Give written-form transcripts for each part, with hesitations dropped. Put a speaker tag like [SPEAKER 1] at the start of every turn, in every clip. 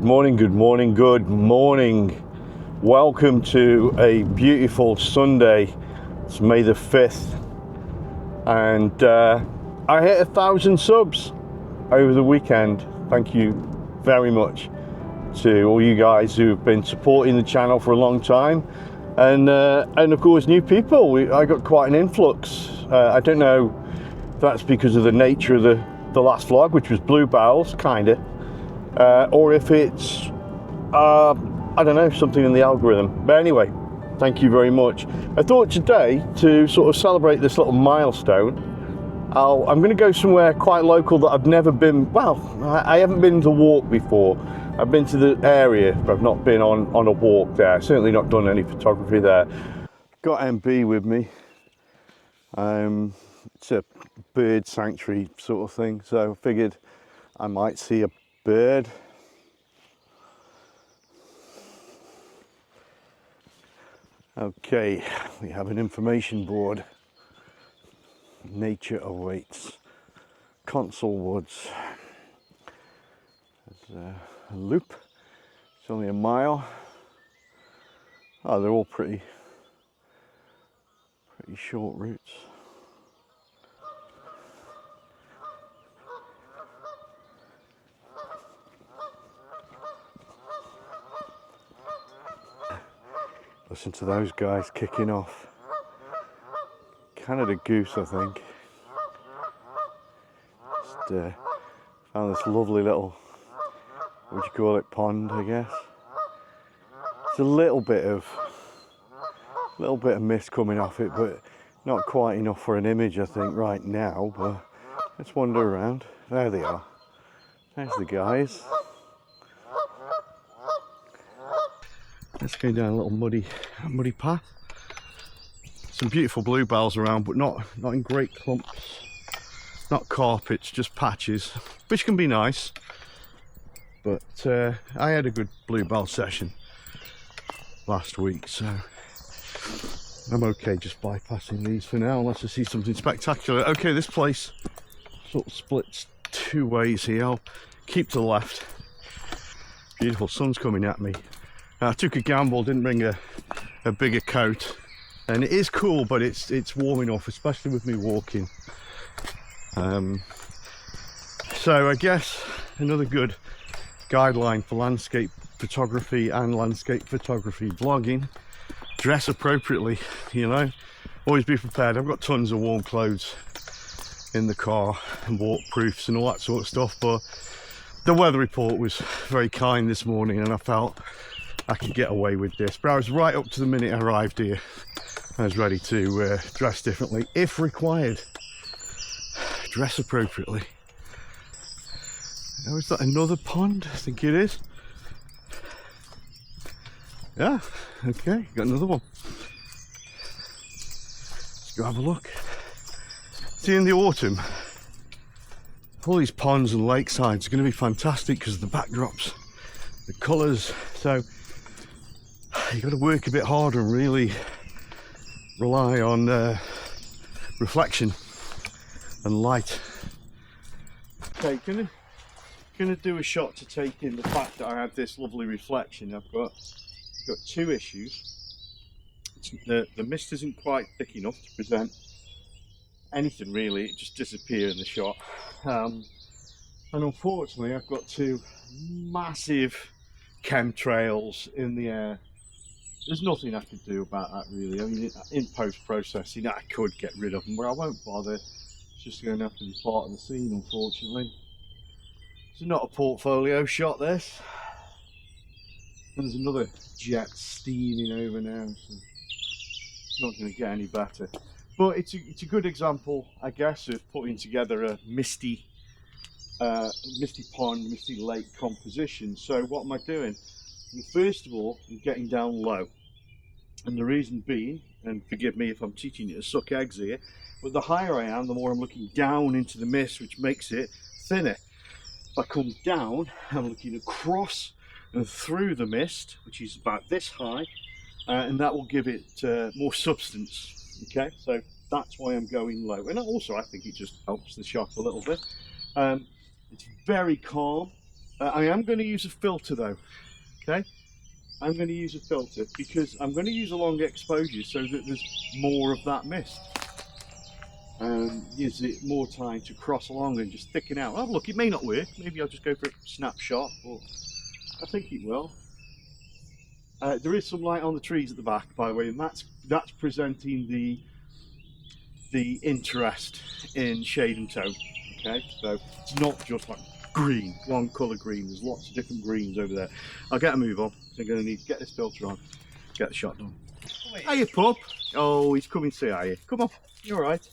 [SPEAKER 1] Good morning. Welcome to a beautiful Sunday. It's May the 5th, and I hit 1,000 subs over the weekend. Thank you very much to all you guys who've been supporting the channel for a long time, and of course new people. I got quite an influx. I don't know if that's because of the nature of the last vlog, which was bluebells, kinda. Or if it's, I don't know, something in the algorithm. But anyway, thank you very much. I thought today, to sort of celebrate this little milestone, I'm going to go somewhere quite local that I've never been. Well, I haven't been to walk before. I've been to the area, but I've not been on a walk there. Certainly not done any photography there. Got MB with me. It's a bird sanctuary sort of thing, so I figured I might see a bird. Okay, we have an information board. Nature awaits. Consall Woods. There's a loop. It's only a mile. Oh, they're all pretty short routes. Listen to those guys kicking off. Canada goose, I think. Just found this lovely little, what would you call it, pond, I guess. It's a little bit of mist coming off it, but not quite enough for an image, I think, right now. But let's wander around. There they are. There's the guys. Let's go down a little muddy path. Some beautiful bluebells around, but not in great clumps. Not carpets, just patches, which can be nice. But I had a good bluebell session last week, so I'm okay just bypassing these for now, unless I see something spectacular. Okay, this place sort of splits two ways here. I'll keep to the left. Beautiful sun's coming at me. I took a gamble, didn't bring a bigger coat, and it is cool, but it's warming off, especially with me walking. So I guess another good guideline for landscape photography and landscape photography vlogging: dress appropriately, you know, always be prepared. I've got tons of warm clothes in the car and waterproofs and all that sort of stuff, but the weather report was very kind this morning and I felt I could get away with this. But I was right up to the minute I arrived here. I was ready to dress differently if required. Dress appropriately. Oh, is that another pond? I think it is. Yeah, okay, got another one. Let's go have a look. See, in the autumn, all these ponds and lakesides are going to be fantastic because of the backdrops, the colours. So you've got to work a bit harder and really rely on reflection and light. Okay, gonna do a shot to take in the fact that I have this lovely reflection. I've got two issues. The mist isn't quite thick enough to present anything really. It just disappears in the shot, and unfortunately I've got two massive chemtrails in the air. There's nothing I could do about that really. I mean, in post-processing I could get rid of them, but I won't bother. It's just going to have to be part of the scene, unfortunately. It's not a portfolio shot, this. And there's another jet steaming over now, so it's not going to get any better. But it's a good example, I guess, of putting together a misty pond, misty lake composition. So what am I doing? Well, first of all, I'm getting down low, and the reason being, and forgive me if I'm teaching you to suck eggs here, but the higher I am, the more I'm looking down into the mist, which makes it thinner. If I come down, I'm looking across and through the mist, which is about this high, and that will give it more substance. Okay, so that's why I'm going low, and also I think it just helps the shot a little bit. It's very calm. I am going to use a filter though, okay? I'm going to use a filter because I'm going to use a long exposure so that there's more of that mist. Gives it more time to cross along and just thicken out. Oh look, it may not work. Maybe I'll just go for a snapshot, but I think it will. There is some light on the trees at the back, by the way, and that's presenting the interest in shade and tone. Okay, so it's not just like green, one colour green. There's lots of different greens over there. I'll get a move on. I'm going to need to get this filter on, get the shot done. Hiya, pup. Oh, he's coming to say hiya. Come on, you're all right.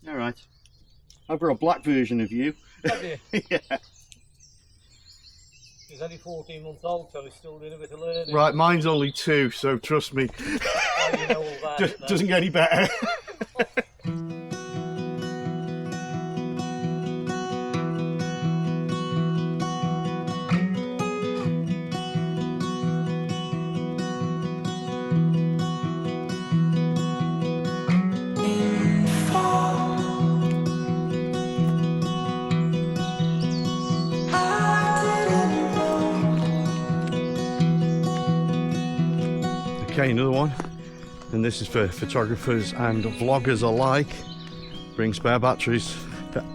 [SPEAKER 1] All right. I've got a black version of you.
[SPEAKER 2] Have you?
[SPEAKER 1] Yeah.
[SPEAKER 2] He's only 14 months old, so he's still doing a bit of learning.
[SPEAKER 1] Right, mine's only 2, so trust me.
[SPEAKER 2] Oh, you know all that,
[SPEAKER 1] Doesn't get any better. Okay, another one, and this is for photographers and vloggers alike. Bring spare batteries.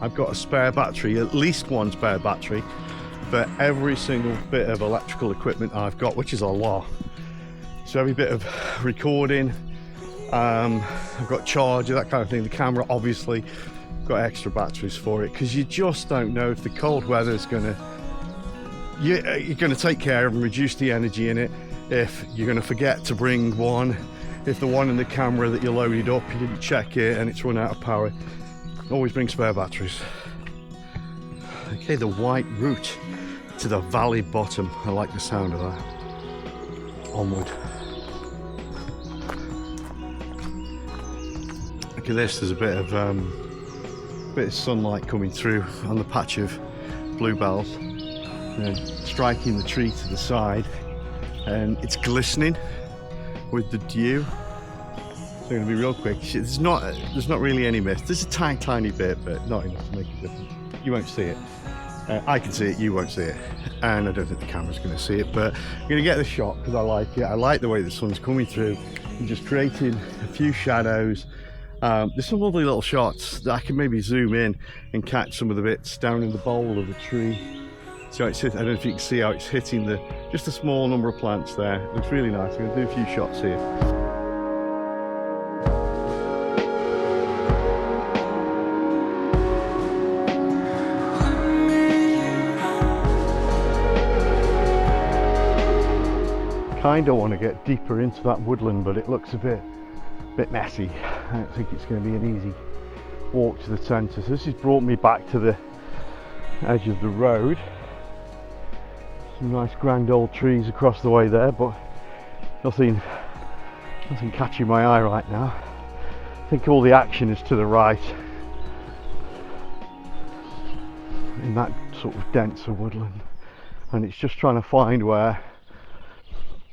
[SPEAKER 1] I've got a spare battery, at least one spare battery, for every single bit of electrical equipment I've got, which is a lot. So every bit of recording, I've got charger, that kind of thing. The camera, obviously, got extra batteries for it, because you just don't know if the cold weather is you're going to take care of and reduce the energy in it. If you're going to forget to bring one, if the one in the camera that you loaded up, you didn't check it and it's run out of power, always bring spare batteries. Okay, the white route to the valley bottom. I like the sound of that. Onward. Look at this, there's a bit of sunlight coming through on the patch of bluebells, striking the tree to the side. And it's glistening with the dew. So I'm going to be real quick. There's not really any mist. There's a tiny bit, but not enough to make a difference. You won't see it. I can see it, you won't see it. And I don't think the camera's going to see it, but I'm going to get the shot because I like it. I like the way the sun's coming through and just creating a few shadows. There's some lovely little shots that I can maybe zoom in and catch some of the bits down in the bole of the tree. So it's hit, I don't know if you can see how it's hitting just a small number of plants there. It looks really nice. I'm going to do a few shots here. Kind of want to get deeper into that woodland, but it looks a bit messy. I don't think it's going to be an easy walk to the centre. So this has brought me back to the edge of the road. Some nice grand old trees across the way there, but nothing catching my eye right now. I think all the action is to the right in that sort of denser woodland, and it's just trying to find where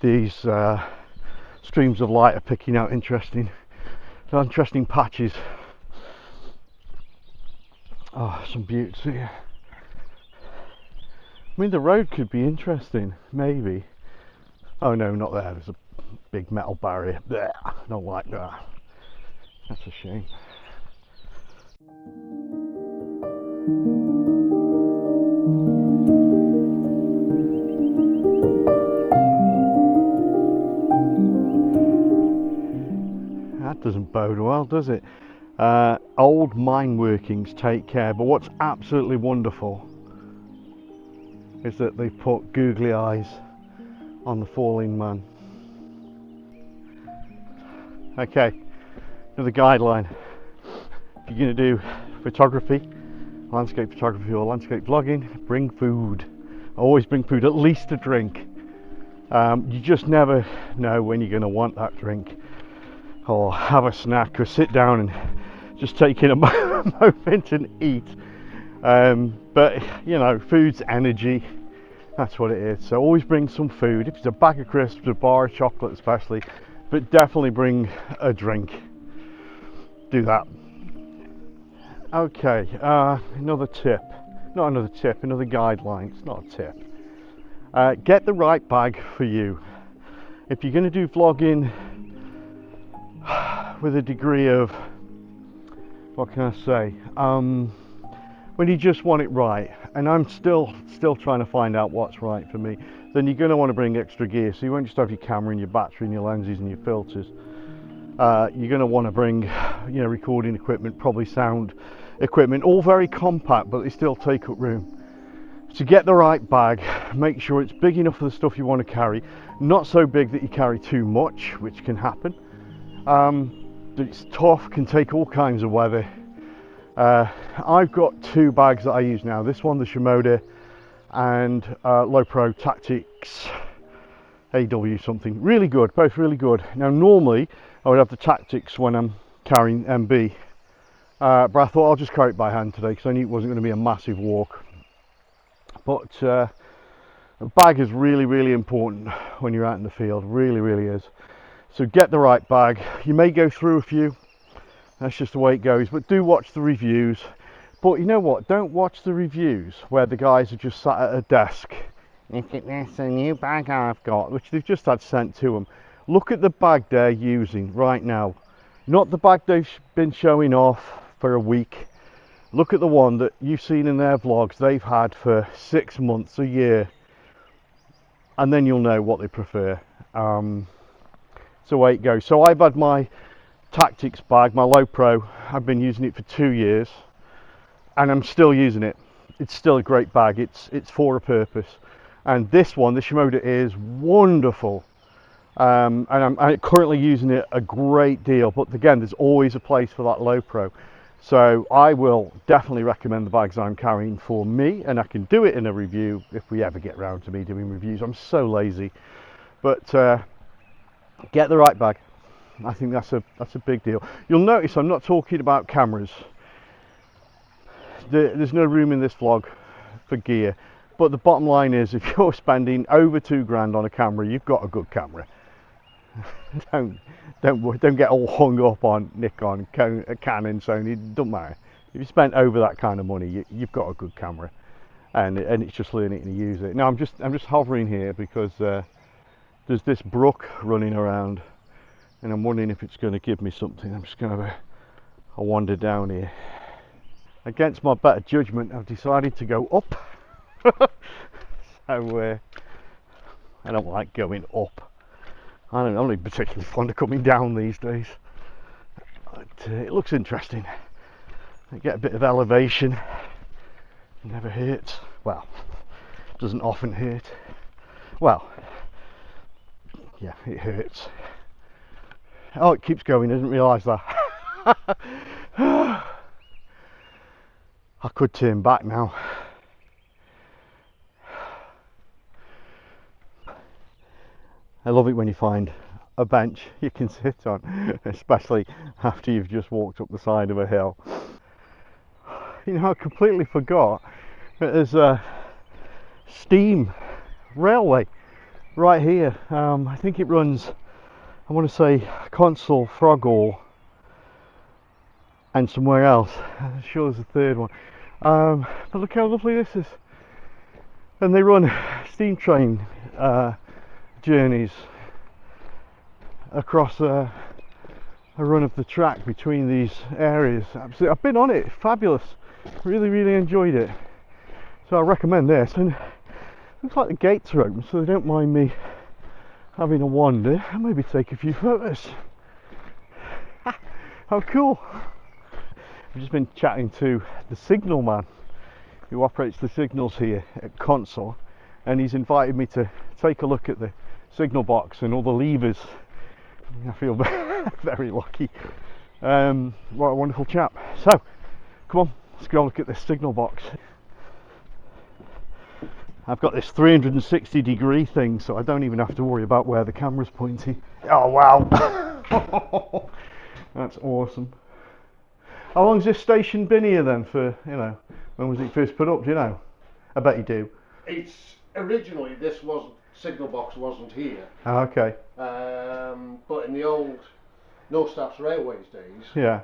[SPEAKER 1] these streams of light are picking out interesting patches. Oh, some beauties here. I mean, the road could be interesting, maybe. Oh no, not there. There's a big metal barrier. Blech, I don't like that. That's a shame. That doesn't bode well, does it? Old mine workings, take care. But what's absolutely wonderful is that they've put googly eyes on the falling man. Okay, another guideline. If you're going to do photography, landscape photography or landscape vlogging, bring food. Always bring food, at least a drink. You just never know when you're going to want that drink, or have a snack, or sit down and just take in a moment and eat. But you know, food's energy, that's what it is. So always bring some food. If it's a bag of crisps, a bar of chocolate especially, but definitely bring a drink. Do that. Okay, another tip, not another tip, another guideline. It's not a tip. Get the right bag for you. If you're going to do vlogging with a degree of, what can I say, when you just want it right, and I'm still trying to find out what's right for me, then you're going to want to bring extra gear. So you won't just have your camera and your battery and your lenses and your filters. You're going to want to bring, you know, recording equipment, probably sound equipment, all very compact, but they still take up room. So get the right bag, make sure it's big enough for the stuff you want to carry, not so big that you carry too much, which can happen. It's tough, can take all kinds of weather. I've got two bags that I use now. This one, the Shimoda, and Low Pro Tactics AW something. Really good, both really good. Now normally I would have the Tactics when I'm carrying MB, but I thought I'll just carry it by hand today because I knew it wasn't going to be a massive walk. But a bag is really important when you're out in the field, really is. So get the right bag. You may go through a few, that's just the way it goes, but do watch the reviews. But you know what, don't watch the reviews where the guys are just sat at a desk. Look at this, a new bag I've got, which they've just had sent to them. Look at the bag they're using right now, not the bag they've been showing off for a week. Look at the one that you've seen in their vlogs they've had for 6 months, a year, and then you'll know what they prefer. It's the way it goes. So I've had my Tactics bag, my Low Pro. I've been using it for 2 years and I'm still using it. It's still a great bag. It's for a purpose. And this one, the Shimoda, is wonderful, and I'm currently using it a great deal. But again, there's always a place for that Low Pro. So I will definitely recommend the bags I'm carrying for me, and I can do it in a review if we ever get round to me doing reviews. I'm so lazy. But get the right bag. I think that's a big deal. You'll notice I'm not talking about cameras. There's no room in this vlog for gear, but the bottom line is, if you're spending over £2 on a camera, you've got a good camera. don't get all hung up on Nikon, Canon, Sony. It doesn't matter. If you spent over that kind of money, you've got a good camera, and it's just learning to use it. Now I'm just hovering here because there's this brook running around, and I'm wondering if it's going to give me something. I'm just going to have a wander down here. Against my better judgment, I've decided to go up. So I don't like going up. I'm not particularly fond of coming down these days. But it looks interesting. I get a bit of elevation. It never hurts. Well, it doesn't often hurt. Well, yeah, it hurts. Oh, it keeps going. I didn't realise that. I could turn back now. I love it when you find a bench you can sit on, especially after you've just walked up the side of a hill. You know, I completely forgot that there's a steam railway right here. I think it runs, I want to say, Consall, Frogall, and somewhere else. I'm sure there's a third one. But look how lovely this is. And they run steam train journeys across a run of the track between these areas. Absolutely, I've been on it. Fabulous. Really enjoyed it. So I recommend this. And it looks like the gates are open, so they don't mind me having a wander and maybe take a few photos. How cool. I've just been chatting to the signal man who operates the signals here at Consall, and he's invited me to take a look at the signal box and all the levers. I feel very lucky. What a wonderful chap. So come on, let's go look at this signal box. I've got this 360-degree thing, so I don't even have to worry about where the camera's pointing. Oh wow. That's awesome. How long's this station been here then for, you know, when was it first put up, do you know? I bet you do.
[SPEAKER 3] It's originally, this signal box wasn't here.
[SPEAKER 1] Oh, okay.
[SPEAKER 3] But in the old No Stops Railways days,
[SPEAKER 1] yeah,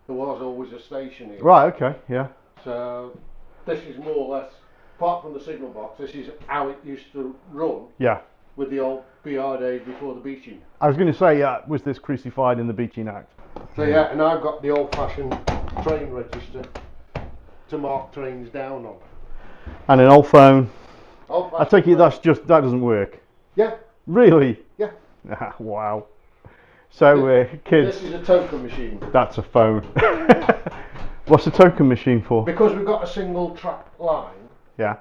[SPEAKER 3] there was always a station here.
[SPEAKER 1] right, okay, yeah.
[SPEAKER 3] So this is more or less, apart from the signal box, this is how it used to run
[SPEAKER 1] Yeah.
[SPEAKER 3] with the old BR days before the beaching.
[SPEAKER 1] I was going to say, was this crucified in the Beaching Act?
[SPEAKER 3] So yeah, and I've got the old-fashioned train register to mark trains down on.
[SPEAKER 1] And an old phone. I
[SPEAKER 3] Old-fashioned
[SPEAKER 1] take it
[SPEAKER 3] phone.
[SPEAKER 1] that doesn't work.
[SPEAKER 3] Yeah,
[SPEAKER 1] Really?
[SPEAKER 3] yeah.
[SPEAKER 1] Wow. So kids,
[SPEAKER 3] This is a token machine.
[SPEAKER 1] that's a phone. What's a token machine for?
[SPEAKER 3] Because we've got a single track line,
[SPEAKER 1] Yeah.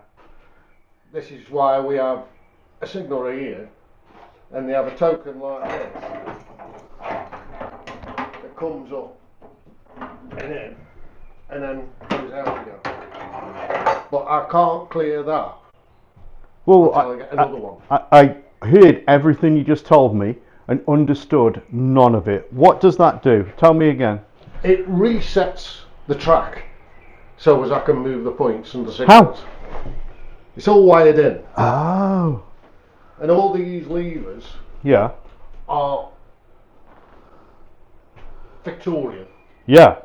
[SPEAKER 3] this is why we have a signal here, and they have a token like this that comes up and in, and then goes out again. But I can't clear that
[SPEAKER 1] Well,
[SPEAKER 3] until I get another one.
[SPEAKER 1] I heard everything you just told me and understood none of it. What does that do? Tell me again.
[SPEAKER 3] It resets the track so as I can move the points and the signals.
[SPEAKER 1] How?
[SPEAKER 3] It's all wired in,
[SPEAKER 1] Oh.
[SPEAKER 3] and all these levers
[SPEAKER 1] Yeah.
[SPEAKER 3] are Victorian,
[SPEAKER 1] Yeah.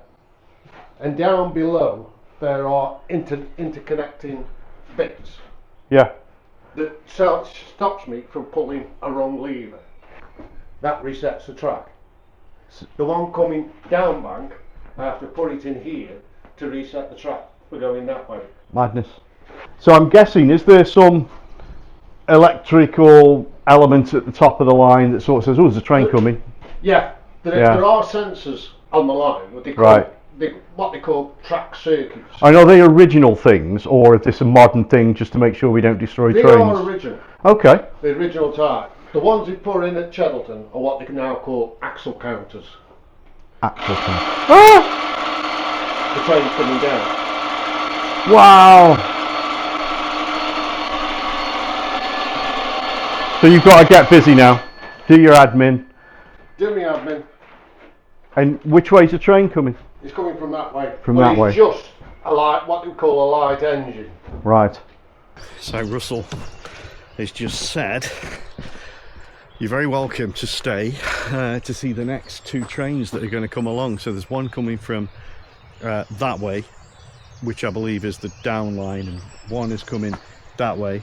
[SPEAKER 3] and down below there are interconnecting bits
[SPEAKER 1] Yeah.
[SPEAKER 3] that stops me from pulling a wrong lever. That resets the track. The one coming down bank, I have to put it in here to reset the track for going that way.
[SPEAKER 1] Madness. So I'm guessing, is there some electrical element at the top of the line that sort of says, oh, there's a train coming?
[SPEAKER 3] Yeah, there are sensors on the line, what they call,
[SPEAKER 1] Right.
[SPEAKER 3] what they call track circuits.
[SPEAKER 1] I know they original things, or is this a modern thing just to make sure we don't destroy
[SPEAKER 3] They
[SPEAKER 1] trains?
[SPEAKER 3] are original,
[SPEAKER 1] Okay.
[SPEAKER 3] the original type. The ones they put in at Cheddleton are what they can now call axle counters.
[SPEAKER 1] Axle count. Ah!
[SPEAKER 3] The train's coming down.
[SPEAKER 1] Wow. So you've got to get busy now. Do your admin.
[SPEAKER 3] Do me admin.
[SPEAKER 1] And which way's the train coming?
[SPEAKER 3] It's coming from that way.
[SPEAKER 1] From
[SPEAKER 3] But
[SPEAKER 1] that
[SPEAKER 3] it's
[SPEAKER 1] way.
[SPEAKER 3] just a light, what we call a light engine.
[SPEAKER 1] Right. So Russell has just said you're very welcome to stay to see the next two trains that are going to come along. So there's one coming from that way, which I believe is the down line, and one is coming that way,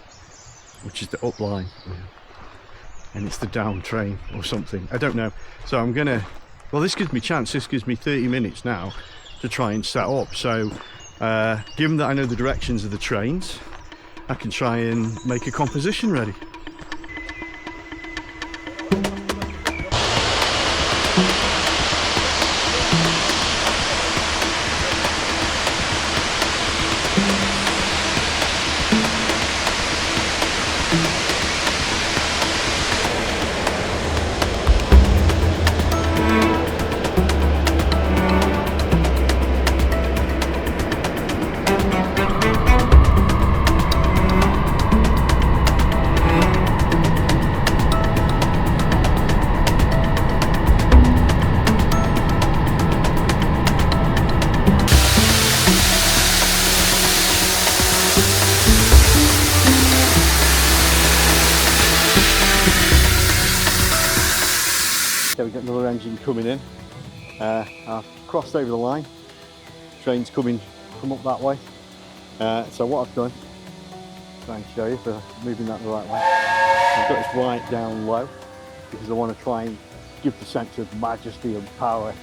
[SPEAKER 1] which is the up line, and it's the down train or something. I don't know. So I'm gonna, well, this gives me chance. This gives me 30 minutes now to try and set up. So given that I know the directions of the trains, I can try and make a composition ready. Okay, we've got another engine coming in. I've crossed over the line. Train's coming from up that way. So what I've done, try and show you for moving that the right way. I've got it right down low because I want to try and give the sense of majesty and power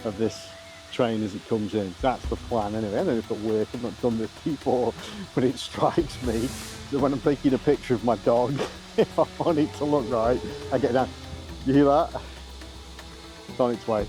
[SPEAKER 1] of this train as it comes in. That's the plan anyway. I don't know if it'll work, I've not done this before, but it strikes me that when I'm taking a picture of my dog, if I want it to look right, I get down. You hear that? It's on its way.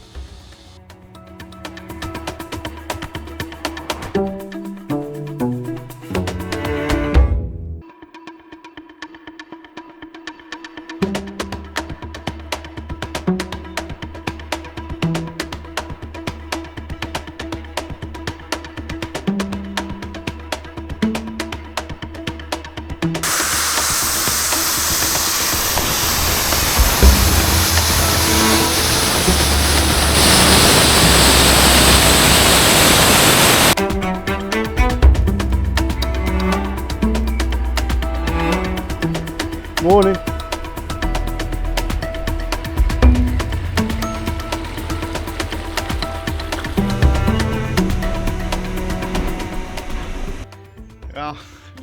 [SPEAKER 1] Morning.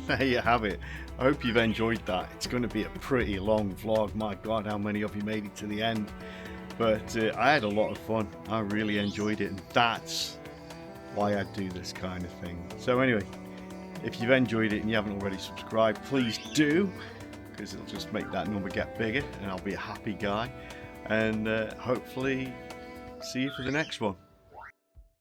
[SPEAKER 1] there you have it. I hope you've enjoyed that. It's going to be a pretty long vlog. My God, how many of you made it to the end? But I had a lot of fun. I really enjoyed it, and that's why I do this kind of thing. So anyway, if you've enjoyed it and you haven't already subscribed, please do, because it'll just make that number get bigger and I'll be a happy guy. And hopefully see you for the next one.